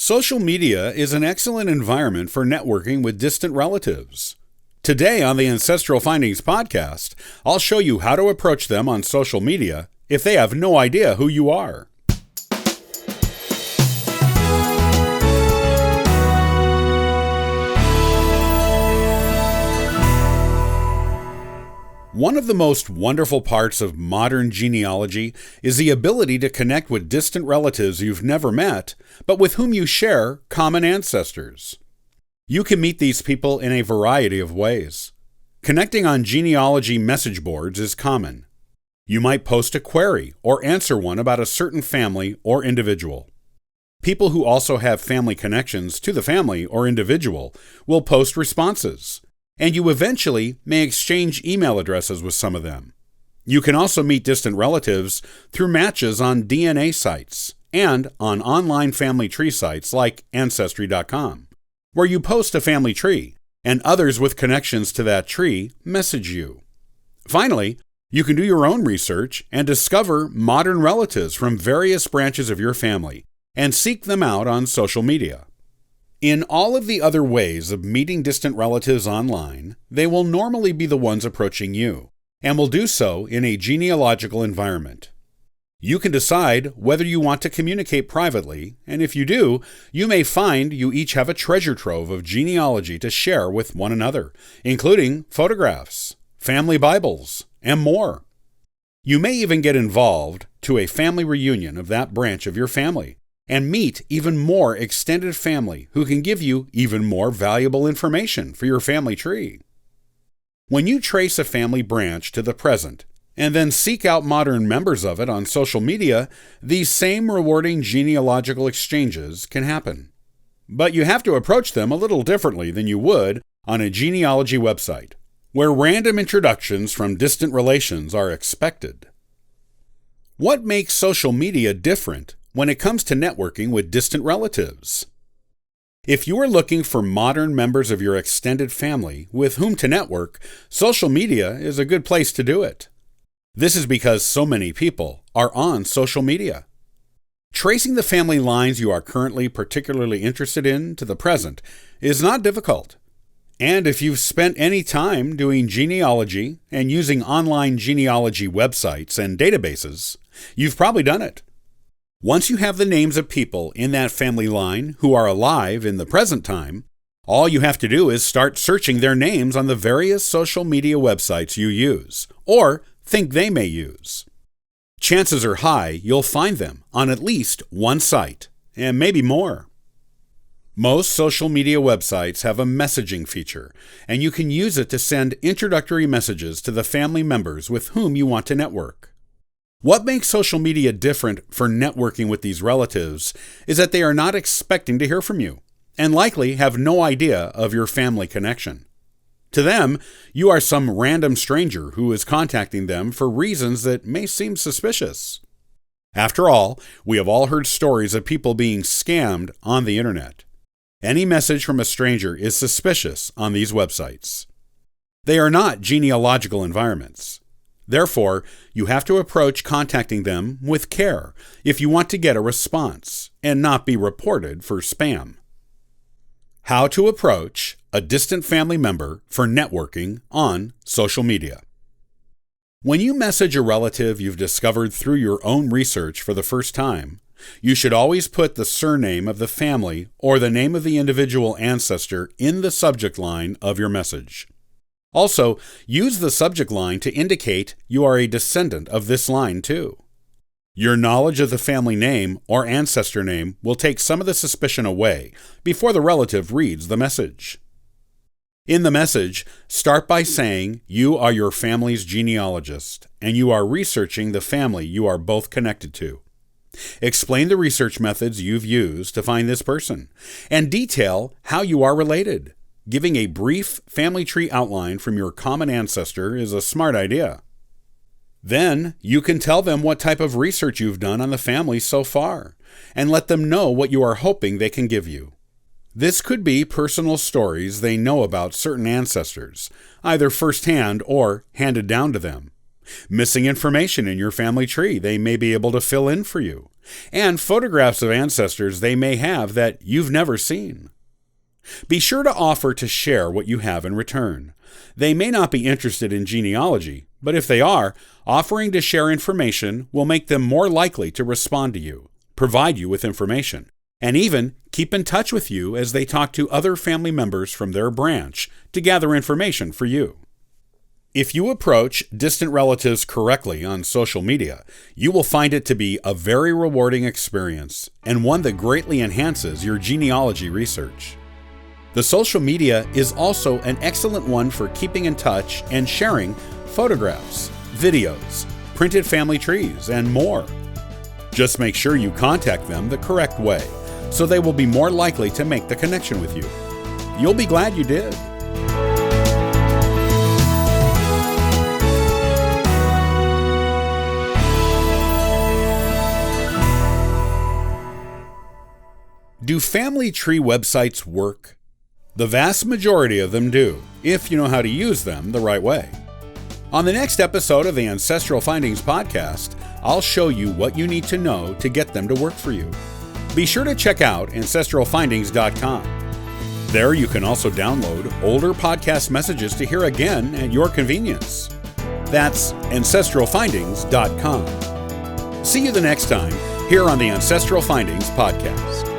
Social media is an excellent environment for networking with distant relatives. Today on the Ancestral Findings podcast, I'll show you how to approach them on social media if they have no idea who you are. One of the most wonderful parts of modern genealogy is the ability to connect with distant relatives you've never met, but with whom you share common ancestors. You can meet these people in a variety of ways. Connecting on genealogy message boards is common. You might post a query or answer one about a certain family or individual. People who also have family connections to the family or individual will post responses, and you eventually may exchange email addresses with some of them. You can also meet distant relatives through matches on DNA sites and on online family tree sites like Ancestry.com, where you post a family tree and others with connections to that tree message you. Finally, you can do your own research and discover modern relatives from various branches of your family and seek them out on social media. In all of the other ways of meeting distant relatives online, they will normally be the ones approaching you, and will do so in a genealogical environment. You can decide whether you want to communicate privately, and if you do, you may find you each have a treasure trove of genealogy to share with one another, including photographs, family Bibles, and more. You may even get involved to a family reunion of that branch of your family, and meet even more extended family who can give you even more valuable information for your family tree. When you trace a family branch to the present, and then seek out modern members of it on social media, these same rewarding genealogical exchanges can happen. But you have to approach them a little differently than you would on a genealogy website, where random introductions from distant relations are expected. What makes social media different when it comes to networking with distant relatives? If you are looking for modern members of your extended family with whom to network, social media is a good place to do it. This is because so many people are on social media. Tracing the family lines you are currently particularly interested in to the present is not difficult. And if you've spent any time doing genealogy and using online genealogy websites and databases, you've probably done it. Once you have the names of people in that family line who are alive in the present time, all you have to do is start searching their names on the various social media websites you use, or think they may use. Chances are high you'll find them on at least one site, and maybe more. Most social media websites have a messaging feature, and you can use it to send introductory messages to the family members with whom you want to network. What makes social media different for networking with these relatives is that they are not expecting to hear from you, and likely have no idea of your family connection. To them, you are some random stranger who is contacting them for reasons that may seem suspicious. After all, we have all heard stories of people being scammed on the internet. Any message from a stranger is suspicious on these websites. They are not genealogical environments. Therefore, you have to approach contacting them with care if you want to get a response and not be reported for spam. How to approach a distant family member for networking on social media. When you message a relative you've discovered through your own research for the first time, you should always put the surname of the family or the name of the individual ancestor in the subject line of your message. Also, use the subject line to indicate you are a descendant of this line too. Your knowledge of the family name or ancestor name will take some of the suspicion away before the relative reads the message. In the message, start by saying you are your family's genealogist and you are researching the family you are both connected to. Explain the research methods you've used to find this person and detail how you are related. Giving a brief family tree outline from your common ancestor is a smart idea. Then you can tell them what type of research you've done on the family so far, and let them know what you are hoping they can give you. This could be personal stories they know about certain ancestors, either firsthand or handed down to them. Missing information in your family tree they may be able to fill in for you, and photographs of ancestors they may have that you've never seen. Be sure to offer to share what you have in return. They may not be interested in genealogy, but if they are, offering to share information will make them more likely to respond to you, provide you with information, and even keep in touch with you as they talk to other family members from their branch to gather information for you. If you approach distant relatives correctly on social media, you will find it to be a very rewarding experience and one that greatly enhances your genealogy research. The social media is also an excellent one for keeping in touch and sharing photographs, videos, printed family trees, and more. Just make sure you contact them the correct way, so they will be more likely to make the connection with you. You'll be glad you did. Do family tree websites work? The vast majority of them do, if you know how to use them the right way. On the next episode of the Ancestral Findings podcast, I'll show you what you need to know to get them to work for you. Be sure to check out ancestralfindings.com. There you can also download older podcast messages to hear again at your convenience. That's ancestralfindings.com. See you the next time here on the Ancestral Findings podcast.